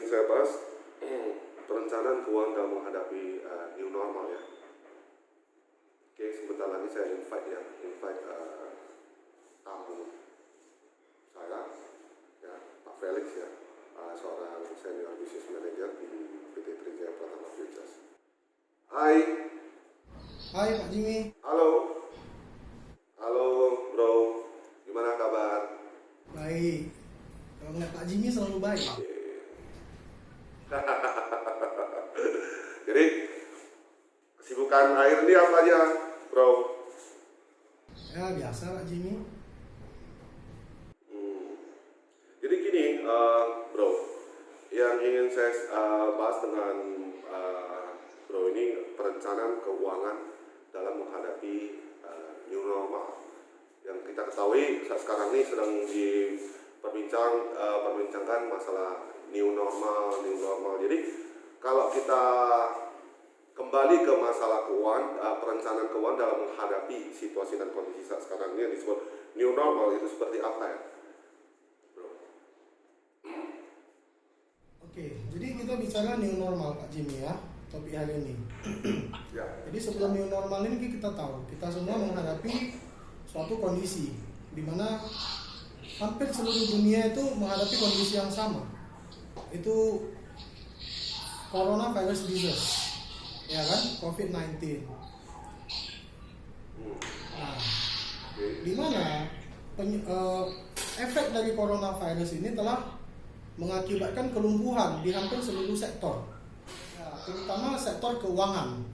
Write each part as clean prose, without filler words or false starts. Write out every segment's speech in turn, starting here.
saya bahas perencanaan keuangan dalam menghadapi new normal ya. Oke, sebentar lagi saya invite tamu saya, ya, Pak Felix ya, seorang senior business manager di PT Trijaya Pratama Futures. Hai. Hai Pak Jimmy. Halo. Halo bro, gimana kabar? Baik. Kalau ngeliat Pak Jimmy selalu baik. Jadi kesibukan akhir ini apa aja, bro? Ya biasa Pak Jimmy. Jadi gini, bro, yang ingin saya bahas dengan bro ini perencanaan keuangan dalam menghadapi new normal. Yang kita ketahui saat sekarang ini sedang diperbincangkan masalah new normal. Jadi kalau kita kembali ke masalah keuangan, perencanaan keuangan dalam menghadapi situasi dan kondisi saat sekarang ini yang disebut new normal itu seperti apa ya, bro? Oke, jadi kita bicara new normal Pak Jimmy ya, topik hari ini. Ya. Jadi sebelum new normal ini kita tahu, kita semua menghadapi suatu kondisi di mana hampir seluruh dunia itu menghadapi kondisi yang sama. Itu coronavirus disease, ya kan, COVID-19. Nah, di mana efek dari coronavirus ini telah mengakibatkan kelumpuhan di hampir seluruh sektor, ya, terutama sektor keuangan.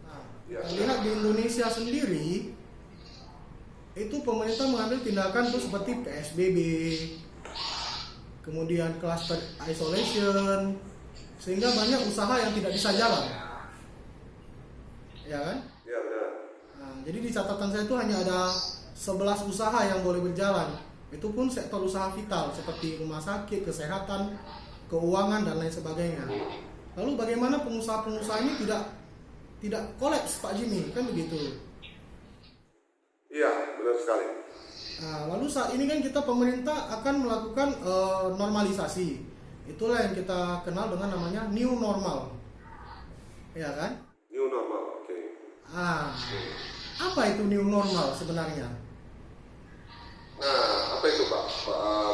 Nah, kita lihat di Indonesia sendiri, itu pemerintah mengambil tindakan tuh seperti PSBB, kemudian cluster isolation, sehingga banyak usaha yang tidak bisa jalan, ya kan? Ya benar. Nah, jadi di catatan saya itu hanya ada 11 usaha yang boleh berjalan. Itu pun sektor usaha vital seperti rumah sakit, kesehatan, keuangan dan lain sebagainya. Lalu bagaimana pengusaha-pengusaha ini tidak kolaps Pak Jimmy, kan begitu? Iya, benar sekali. Nah, lalu saat ini kan kita pemerintah akan melakukan normalisasi. Itulah yang kita kenal dengan namanya new normal, ya kan? New normal, oke. Apa itu new normal sebenarnya? Nah, apa itu Pak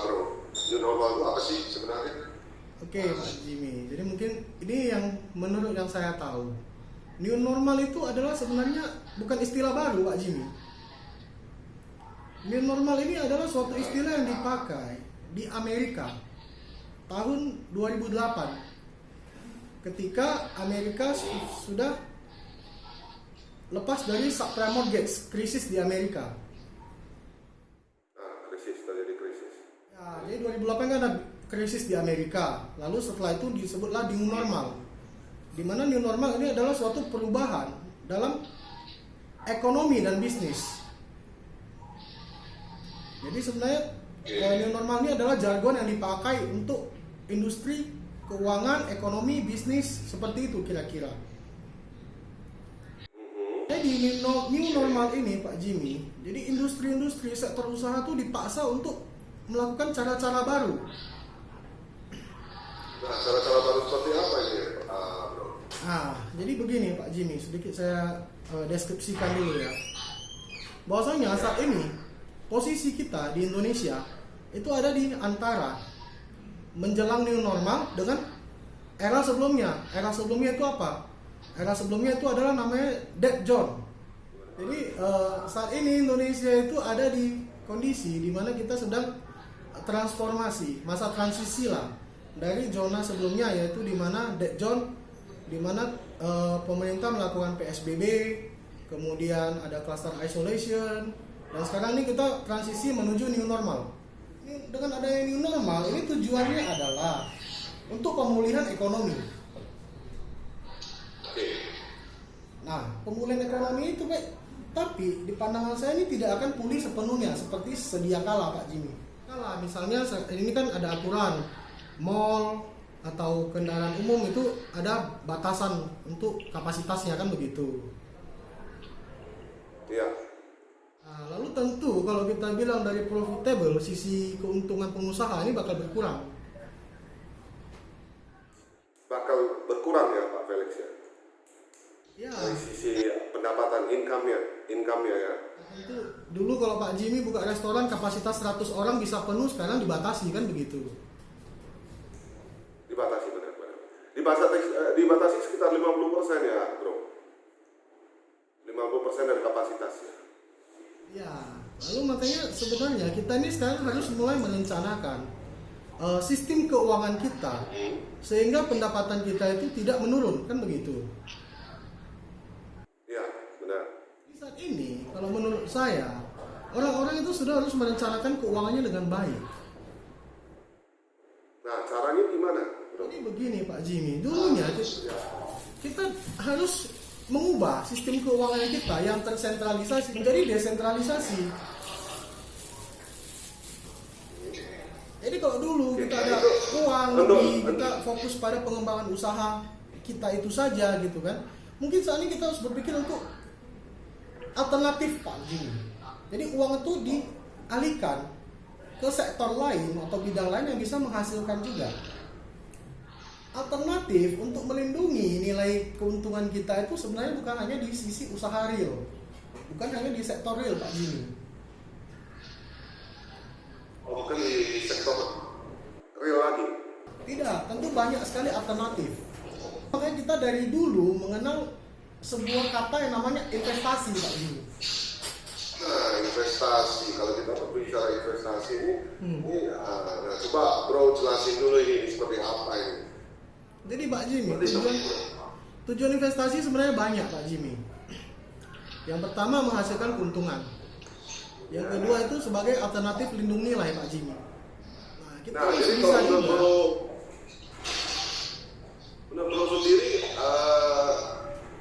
bro? New normal itu apa sih sebenarnya? Oke, Pak Jimmy. Jadi mungkin ini yang menurut yang saya tahu, new normal itu adalah sebenarnya bukan istilah baru, Pak Jimmy. New normal ini adalah suatu istilah yang dipakai di Amerika tahun 2008 ketika Amerika sudah lepas dari subprime mortgage, krisis di Amerika. Terjadi krisis. Ya, jadi 2008 kan ada krisis di Amerika. Lalu setelah itu disebutlah new normal. Di mana new normal ini adalah suatu perubahan dalam ekonomi dan bisnis. Jadi sebenarnya new normal ini adalah jargon yang dipakai untuk industri, keuangan, ekonomi, bisnis, seperti itu kira-kira. Jadi new normal ini Pak Jimmy, jadi industri-industri sektor usaha itu dipaksa untuk melakukan cara-cara baru. Nah, cara-cara baru seperti apa ini, bro? Jadi begini Pak Jimmy, sedikit saya deskripsikan dulu ya. Bahwasanya saat ini posisi kita di Indonesia itu ada di antara menjelang new normal dengan era sebelumnya. Era sebelumnya itu apa? Era sebelumnya itu adalah namanya dead zone. Jadi saat ini Indonesia itu ada di kondisi di mana kita sedang transformasi, masa transisi lah dari zona sebelumnya, yaitu di mana dead zone, di mana pemerintah melakukan PSBB, kemudian ada cluster isolation, dan sekarang ini kita transisi menuju new normal. Dengan adanya new normal, ini tujuannya adalah untuk pemulihan ekonomi. Nah, pemulihan ekonomi itu baik, tapi di pandangan saya ini tidak akan pulih sepenuhnya seperti sedia kala Pak Jimmy. Kalau misalnya ini kan ada aturan, mall atau kendaraan umum itu ada batasan untuk kapasitasnya, kan begitu. Iya. Nah, lalu tentu kalau kita bilang dari profitable, sisi keuntungan pengusaha ini bakal berkurang. bakal berkurang ya Pak Felix ya. Ya, Dari sisi pendapatan income-nya ya. itu dulu kalau Pak Jimmy buka restoran kapasitas 100 orang bisa penuh, sekarang dibatasi kan begitu. Dibatasi benar-benar. Dibatasi sekitar 50% ya, Bro. 50% dari kapasitasnya. Ya, lalu makanya sebenarnya kita ini sekarang harus mulai merencanakan sistem keuangan kita sehingga pendapatan kita itu tidak menurun, kan begitu. Iya, benar. Di saat ini, kalau menurut saya, orang-orang itu sudah harus merencanakan keuangannya dengan baik. Nah, caranya gimana, Bro? Jadi begini Pak Jimmy, dulunya kita harus mengubah sistem keuangan kita yang tersentralisasi menjadi desentralisasi. Jadi kalau dulu kita ada uang lebih, kita fokus pada pengembangan usaha kita itu saja gitu kan. Mungkin saat ini kita harus berpikir untuk alternatif Pak Jimmy. Jadi uang itu dialihkan ke sektor lain atau bidang lain yang bisa menghasilkan juga. Alternatif untuk melindungi nilai keuntungan kita itu sebenarnya bukan hanya di sisi usaha real, bukan hanya di sektor real Pak Jimmy. Oh, bukan di sektor real lagi. Tidak, tentu banyak sekali alternatif. Makanya kita dari dulu mengenal sebuah kata yang namanya investasi Pak Jimmy. Nah, investasi. Kalau kita berbicara investasi ini nah, coba Bro jelasin dulu ini seperti apa ini. Jadi Pak Jimmy, tujuan investasi sebenarnya banyak Pak Jimmy. Yang pertama menghasilkan keuntungan. Yang kedua itu sebagai alternatif lindung nilai Pak Jimmy. Nah, kita harus jadi bisa kalau juga. Menurut Bro sendiri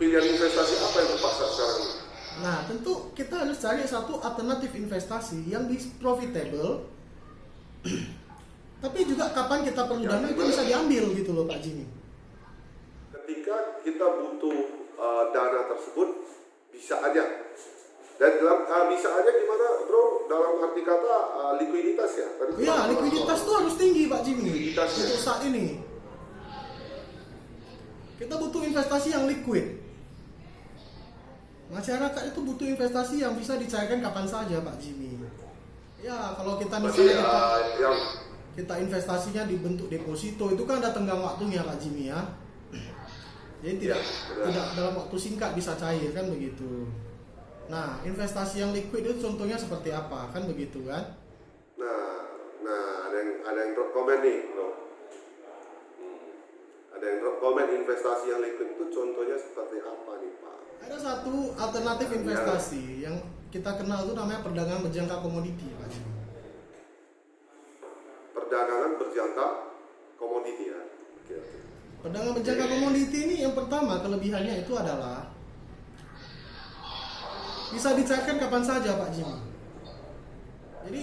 pilihan investasi apa yang tepat saat sekarang ini? Nah, tentu kita harus cari satu alternatif investasi yang profitable. Tapi juga kapan kita perlu dana itu bisa diambil gitu loh Pak Jimmy. Ketika kita butuh dana tersebut bisa aja. Dan dalam bisa aja gimana Bro? Dalam arti kata likuiditas ya. Iya, likuiditas itu harus tinggi Pak Jimmy. Likuiditasnya. Untuk saat ini. Kita butuh investasi yang liquid. Masyarakat itu butuh investasi yang bisa dicairkan kapan saja Pak Jimmy. Ya, kalau kita misalnya kita investasinya di bentuk deposito itu kan ada tenggang waktunya Pak Jimmy ya. Jadi tidak dalam waktu singkat bisa cair kan begitu. Nah, investasi yang liquid itu contohnya seperti apa kan begitu kan? Nah, ada yang drop komen nih, Bro. Ada yang drop komen investasi yang liquid itu contohnya seperti apa nih, Pak? Ada satu alternatif investasi yang kita kenal itu namanya perdagangan berjangka komoditi Pak Jimmy. Perdagangan berjangka komoditi ya. Oke. Perdagangan berjangka komoditi ini yang pertama kelebihannya itu adalah bisa dicairkan kapan saja Pak Jimmy. Jadi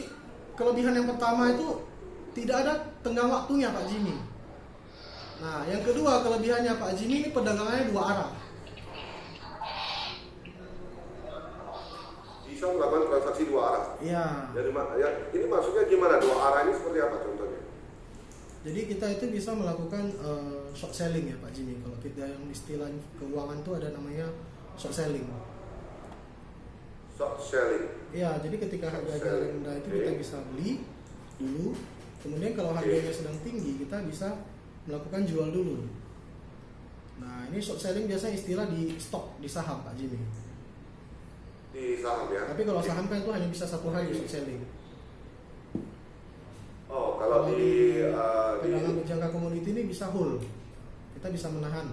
kelebihan yang pertama itu tidak ada tenggang waktunya Pak Jimmy. Nah, yang kedua kelebihannya Pak Jimmy ini perdagangannya dua arah. Bisa melakukan transaksi dua arah. Iya. Dari ya, ini maksudnya gimana? Dua arah ini seperti apa contohnya? Jadi kita itu bisa melakukan short selling ya Pak Jimmy. Kalau kita yang istilah keuangan itu ada namanya short selling. Short selling. Iya, jadi ketika harga rendah itu kita bisa beli dulu. Kemudian kalau harganya sedang tinggi kita bisa melakukan jual dulu. Nah, ini short selling biasanya istilah di stok, di saham Pak Jimmy. Di saham ya. Tapi kalau saham kan itu hanya bisa satu hari short selling. Oh, kalau di perdagangan berjangka komoditi ini bisa whole. Kita bisa menahan.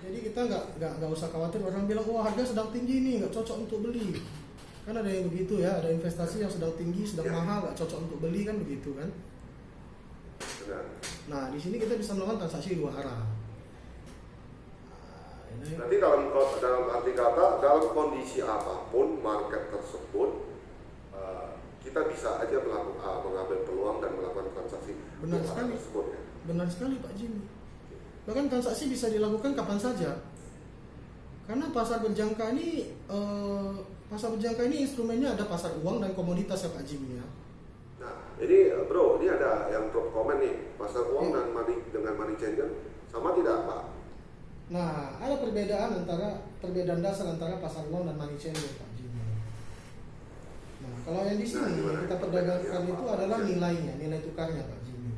Jadi kita nggak usah khawatir orang bilang wah harga sedang tinggi nih nggak cocok untuk beli. Kan ada yang begitu ya, ada investasi yang sedang tinggi, sedang mahal nggak cocok untuk beli kan begitu kan. Benar. Nah di sini kita bisa melakukan transaksi dua arah. Berarti dalam arti kata dalam kondisi apapun market tersebut kita bisa aja mengambil peluang dan melakukan transaksi Benar sekali. tersebut ya. Benar sekali Pak Jimmy. Bahkan transaksi bisa dilakukan kapan saja. Karena pasar berjangka ini instrumennya ada pasar uang dan komoditas ya Pak Jimmy ya. Nah, ini Bro, ini ada yang drop komen nih, pasar uang dan dengan money changer Sama tidak Pak? Nah, ada perbedaan dasar antara pasar uang dan money changer Pak Jimmy. Nah, kalau yang di sini gimana? kita perdagangkan Ya, itu Pak. adalah Ya. nilai tukarnya Pak Jimmy.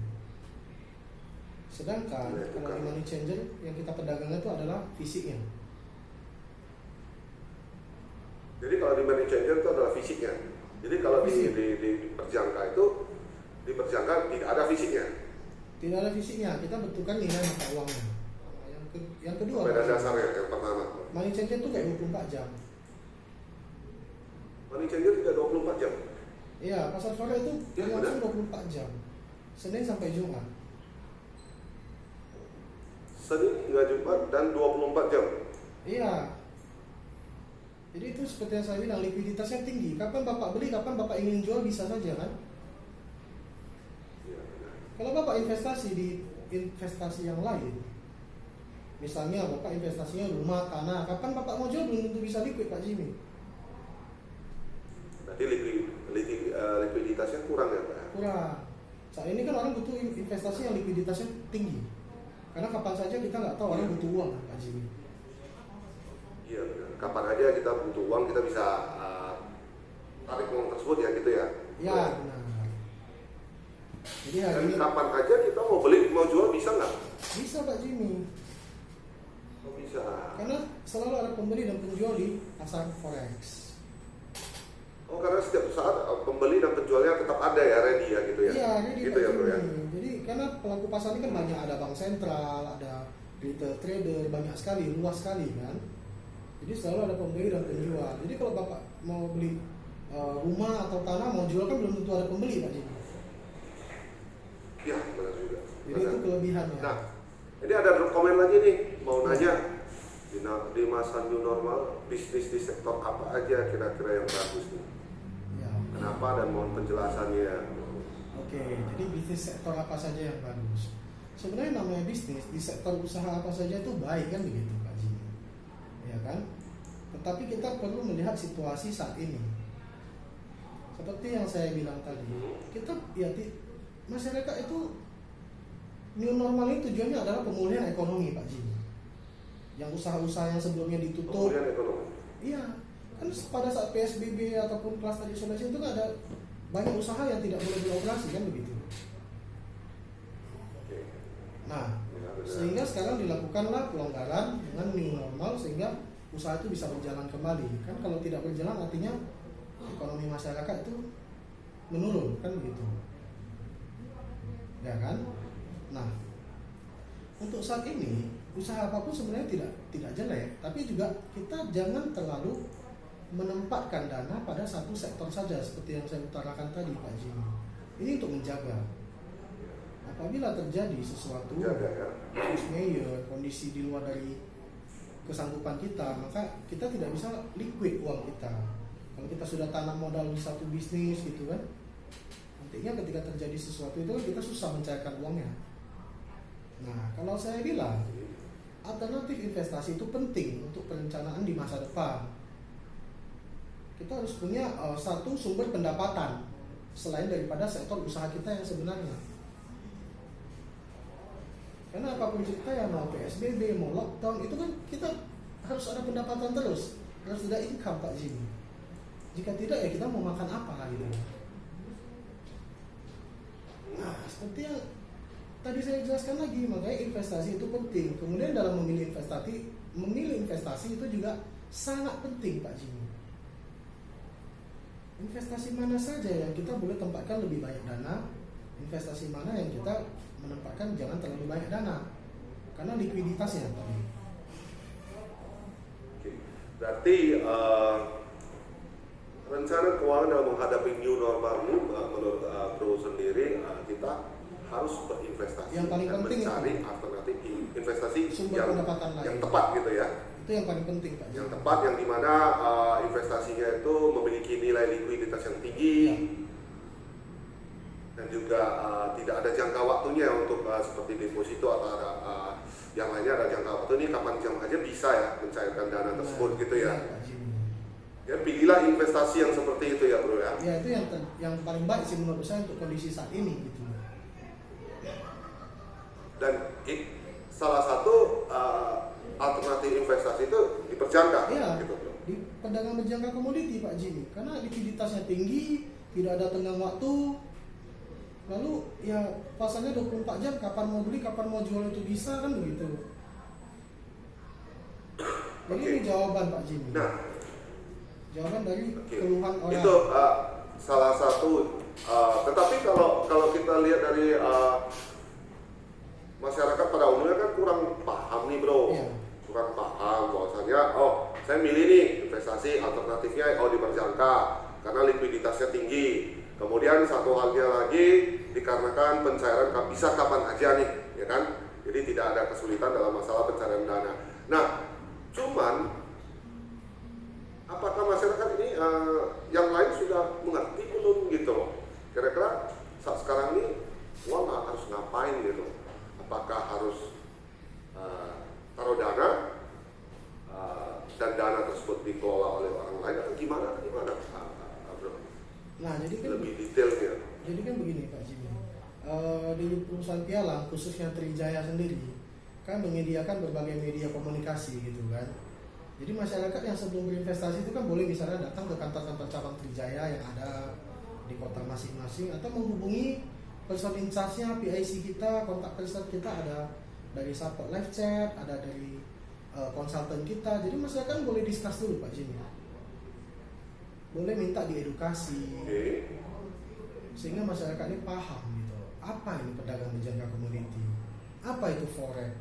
Sedangkan Nilai kalau tukar. di money changer yang kita perdagangkan itu adalah fisiknya. Jadi kalau di money changer itu adalah fisiknya. Jadi kalau Fisik. di perjangka itu di perjangka tidak ada fisiknya. Tidak ada fisiknya, kita bentukkan nilai mata uangnya. Yang kedua, Beda Pak, dasarnya yang pertama. money changer itu kayak 24 jam. Money changer tidak 24 jam. Iya, pasar forex itu Ya, langsung benar. 24 jam. Senin sampai Jumat. Senin hingga Jumat dan 24 jam. Iya. Jadi itu seperti yang saya bilang, likuiditasnya tinggi. Kapan Bapak beli, kapan Bapak ingin jual bisa saja kan? Ya, benar. Kalau Bapak investasi di investasi yang lain, misalnya Bapak investasinya rumah, tanah, kapan Bapak mau jual belum tentu bisa liquid Pak Jimmy. Berarti likuiditasnya kurang ya Pak? Kurang. Saat ini kan orang butuh investasi yang likuiditasnya tinggi. Karena kapan saja kita nggak tahu orang butuh uang kan, Pak Jimmy. Iya benar. Kapan aja kita butuh uang kita bisa tarik uang tersebut ya gitu ya? Ya, benar. Jadi hari Dan ini kapan aja kita mau beli mau jual bisa nggak? bisa Pak Jimmy. Oh, bisa. Karena selalu ada pembeli dan penjual di pasar forex. Oh karena setiap saat pembeli dan penjualnya tetap ada ya ready ya gitu ya? Iya, jadi Gitu ya bro ya? Jadi karena pelaku pasar ini kan banyak, ada bank sentral, ada retail trader, banyak sekali, luas sekali kan. Jadi selalu ada pembeli dan penjual. Jadi kalau Bapak mau beli rumah atau tanah mau jual kan belum tentu ada pembeli Pak Jimmy. Iya benar juga. Jadi itu kelebihannya. Nah, ini ada komen lagi nih mau nanya di masa new normal bisnis di sektor apa aja kira-kira yang bagus nih? Ya. Kenapa dan mohon penjelasannya. Oke, jadi bisnis sektor apa saja yang bagus? Sebenarnya namanya bisnis di sektor usaha apa saja itu baik kan begitu Pak Jimmy, ya kan? Tetapi kita perlu melihat situasi saat ini. Seperti yang saya bilang tadi, kita ya masyarakat itu new normal ini tujuannya adalah pemulihan ekonomi Pak Jimmy. Yang usaha-usaha yang sebelumnya ditutup, Pemulihan ekonomi. iya kan pada saat PSBB ataupun cluster isolation itu kan ada banyak usaha yang tidak boleh beroperasi kan begitu. Oke. Nah, Ya, benar. sehingga sekarang dilakukanlah pelonggaran dengan new normal sehingga usaha itu bisa berjalan kembali. Kan kalau tidak berjalan artinya ekonomi masyarakat itu menurun kan begitu. Ya kan? Nah, untuk saat ini usaha apapun sebenarnya tidak jelek, tapi juga kita jangan terlalu menempatkan dana pada satu sektor saja seperti yang saya utarakan tadi Pak Jimmy. Ini untuk menjaga. Apabila terjadi sesuatu Jaga ya. force majeure, kondisi di luar dari kesanggupan kita, maka kita tidak bisa liquid uang kita. Kalau kita sudah tanam modal di satu bisnis gitu kan, nantinya ketika terjadi sesuatu itu kita susah mencairkan uangnya. Nah, kalau saya bilang alternatif investasi itu penting untuk perencanaan di masa depan. Kita harus punya satu sumber pendapatan selain daripada sektor usaha kita yang sebenarnya. Karena apapun cerita ya, mau PSBB, mau lockdown, itu kan kita harus ada pendapatan terus, harus ada income Pak Jimmy. Jika tidak ya kita mau makan apa gitu. Nah, seperti yang tadi saya jelaskan lagi, makanya investasi itu penting. Kemudian dalam memilih investasi itu juga sangat penting Pak Jimmy. Investasi mana saja yang kita boleh tempatkan lebih banyak dana, investasi mana yang kita menempatkan jangan terlalu banyak dana, karena likuiditasnya tadi. Oke. Berarti rencana keuangan dalam menghadapi new normal ini menurut Bro sendiri kita harus berinvestasi Yang paling dan penting mencari itu. alternatif investasi Sumber pendapatan lain. yang tepat gitu ya. Itu yang paling penting Pak Yang Jimmy. tepat yang dimana investasinya itu memiliki nilai likuiditas yang tinggi Ya. dan juga tidak ada jangka waktunya untuk seperti deposito atau ada yang lainnya ada jangka waktu ini kapan jam aja bisa ya mencairkan dana tersebut gitu ya. Pak Jimmy. Ya pilihlah investasi yang seperti itu ya bro ya. Ya itu yang paling baik sih menurut saya untuk kondisi saat ini gitu. Dan salah satu alternatif investasi itu diperjangka, Iya, gitu bro. di perdagangan berjangka komoditi Pak Jimmy, karena likuiditasnya tinggi, tidak ada tenggang waktu, lalu ya pasarnya 24 jam, kapan mau beli, kapan mau jual itu bisa kan begitu. Jadi Oke. ini jawaban Pak Jimmy, Nah, jawaban dari oke. keluhan orang. Itu salah satu. Tetapi kalau kita lihat dari masyarakat pada umumnya kan kurang paham nih bro, Iya. kurang paham bahwasanya saya milih nih investasi alternatifnya diperjangka karena likuiditasnya tinggi. Kemudian satu halnya lagi dikarenakan pencairan bisa kapan aja nih, ya kan? Jadi tidak ada kesulitan dalam masalah pencairan dana. Nah, cuman apakah masyarakat ini yang lain sudah mengerti belum gitu loh? Kira-kira saat sekarang ini uang harus ngapain gitu? Apakah harus taruh dana dan dana tersebut dikelola oleh orang lain atau gimana bro? Nah, jadi kan Lebih detailnya. Jadi kan begini Pak Jimmy, di perusahaan piala khususnya Trijaya sendiri kan menyediakan berbagai media komunikasi gitu kan. Jadi masyarakat yang sebelum berinvestasi itu kan boleh misalnya datang ke kantor-kantor cabang Trijaya yang ada di kota masing-masing atau menghubungi person in charge-nya, PIC kita, kontak person kita ada dari support live chat, ada dari konsultan kita. Jadi masyarakat boleh discuss dulu Pak Jimmy. Boleh minta diedukasi. Oke. Sehingga masyarakat ini paham gitu. Apa ini perdagangan berjangka komoditi? Apa itu forex?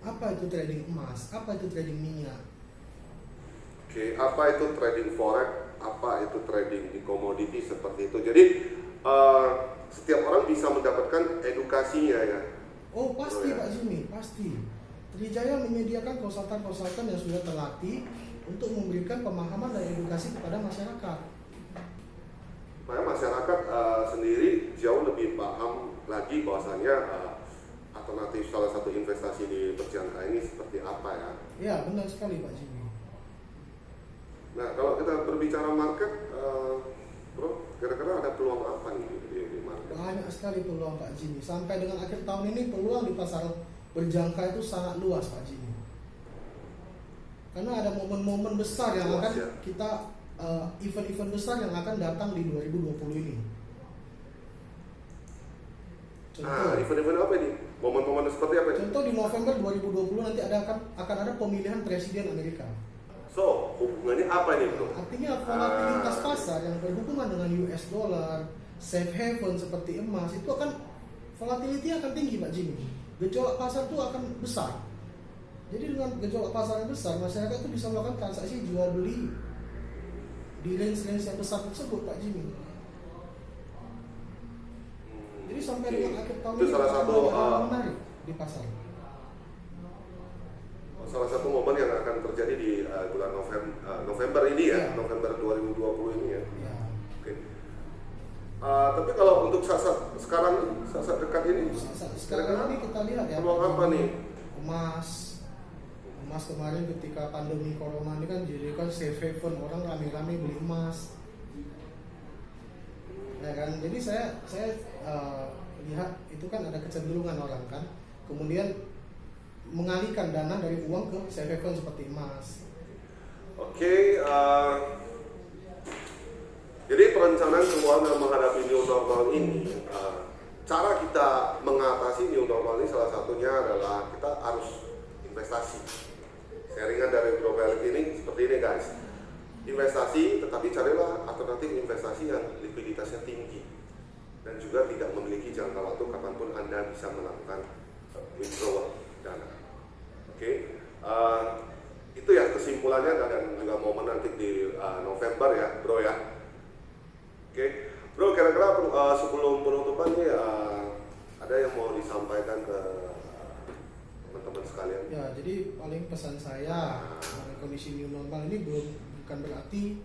Apa itu trading emas? Apa itu trading minyak? Oke, apa itu trading forex? Apa itu trading di komoditi seperti itu? Jadi setiap orang bisa mendapatkan edukasinya ya. Oh pasti ya. Pak Jimmy, pasti. Trijaya menyediakan konsultan-konsultan yang sudah terlatih untuk memberikan pemahaman dan edukasi kepada masyarakat. Makanya masyarakat sendiri jauh lebih paham lagi bahwasannya alternatif salah satu investasi di berjangka ini seperti apa ya. Ya benar sekali Pak Jimmy. Nah kalau kita berbicara market, bro, kira-kira ada peluang apa nih di market? Banyak sekali peluang Pak Jimmy. Sampai dengan akhir tahun ini peluang di pasar berjangka itu sangat luas Pak Jimmy. Karena ada momen-momen besar yang Luas, akan ya. kita event-event besar yang akan datang di 2020 ini. Contoh, Event-event apa ini? Momen-momen seperti apa ini? contoh di November 2020 nanti akan ada pemilihan presiden Amerika. So, hubungannya apa ini bro? Artinya volatilitas pasar yang berhubungan dengan US dollar, safe haven seperti emas itu akan volatility akan tinggi Pak Jimmy. Gejolak pasar itu akan besar. Jadi dengan gejolak pasar yang besar, masyarakat itu bisa melakukan transaksi jual beli di range-range yang besar tersebut Pak Jimmy. Jadi sampai Oke. dengan akhir tahun Itu ini salah akan satu banyak hal menarik di pasar. salah satu momen yang akan terjadi di bulan November ini ya, Ya. November 2020 ini ya. Ya. Oke. Tapi kalau untuk saat sekarang saat dekat ini, Sekarang ini kita lihat ya. peluang apa nih? Emas kemarin ketika pandemi corona ini kan jadi kan safe haven, orang rame-rame beli emas. Ya kan, jadi saya lihat itu kan ada kecenderungan orang kan, kemudian mengalihkan dana dari uang ke safe haven seperti emas. Oke, jadi perencanaan keuangan menghadapi new normal ini, cara kita mengatasi new normal ini salah satunya adalah kita harus investasi. Sharingan dari Bro Felix ini seperti ini guys, investasi tetapi carilah alternatif investasi yang likuiditasnya tinggi dan juga tidak memiliki jangka waktu kapanpun Anda bisa melakukan withdrawal dana. Oke. Itu ya kesimpulannya dan juga momen nanti di November ya bro ya. Oke bro, kira-kira sebelum penutupan nih ada yang mau disampaikan ke teman-teman sekalian? Ya, jadi paling pesan saya mengenai kondisi new normal ini bukan berarti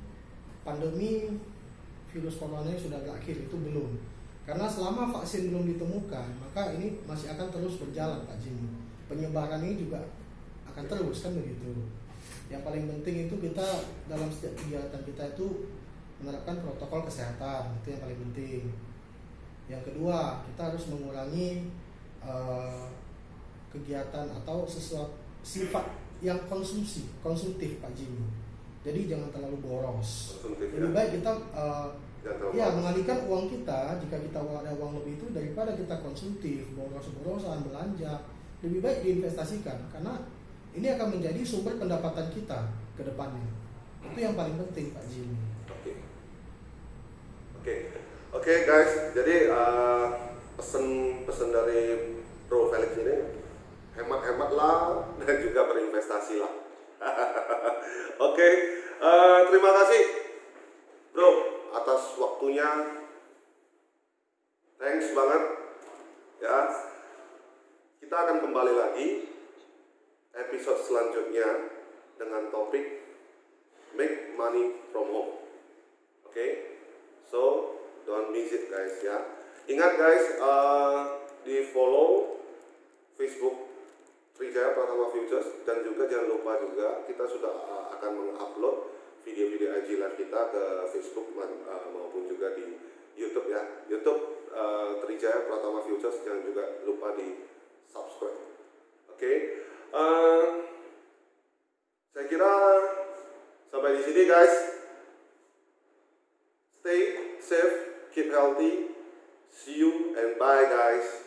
pandemi virus corona ini sudah berakhir, itu belum. Karena selama vaksin belum ditemukan, maka ini masih akan terus berjalan Pak Jimmy. Penyebaran ini juga akan terus kan begitu. Yang paling penting itu kita dalam setiap kegiatan kita itu menerapkan protokol kesehatan, itu yang paling penting. Yang kedua, kita harus mengurangi kegiatan atau sesuatu sifat yang konsumtif Pak Jimmy. Jadi jangan terlalu boros. Konsumtif, Lebih ya. baik kita Jangan terlalu ya boros. mengalihkan uang kita, jika kita ada uang lebih itu, daripada kita konsumtif, boros-borosan, belanja, lebih baik diinvestasikan, karena ini akan menjadi sumber pendapatan kita ke depannya. Itu yang paling penting Pak Jimmy. Oke guys, jadi pesan dari Bro Felix ini, hemat-hematlah dan juga berinvestasi lah. Oke, terima kasih Bro atas waktunya. Thanks banget ya. Kita akan kembali lagi episode selanjutnya dengan topik make money from home. Oke, so don't miss it guys ya. Ingat guys, di follow Facebook Trijaya Pratama Futures, dan juga jangan lupa juga kita sudah akan mengupload video-video IG live kita ke Facebook maupun juga di YouTube ya. YouTube Trijaya Pratama Futures, jangan juga lupa di subscribe. Oke, saya kira sampai di sini guys. Stay safe, keep healthy. See you and bye guys.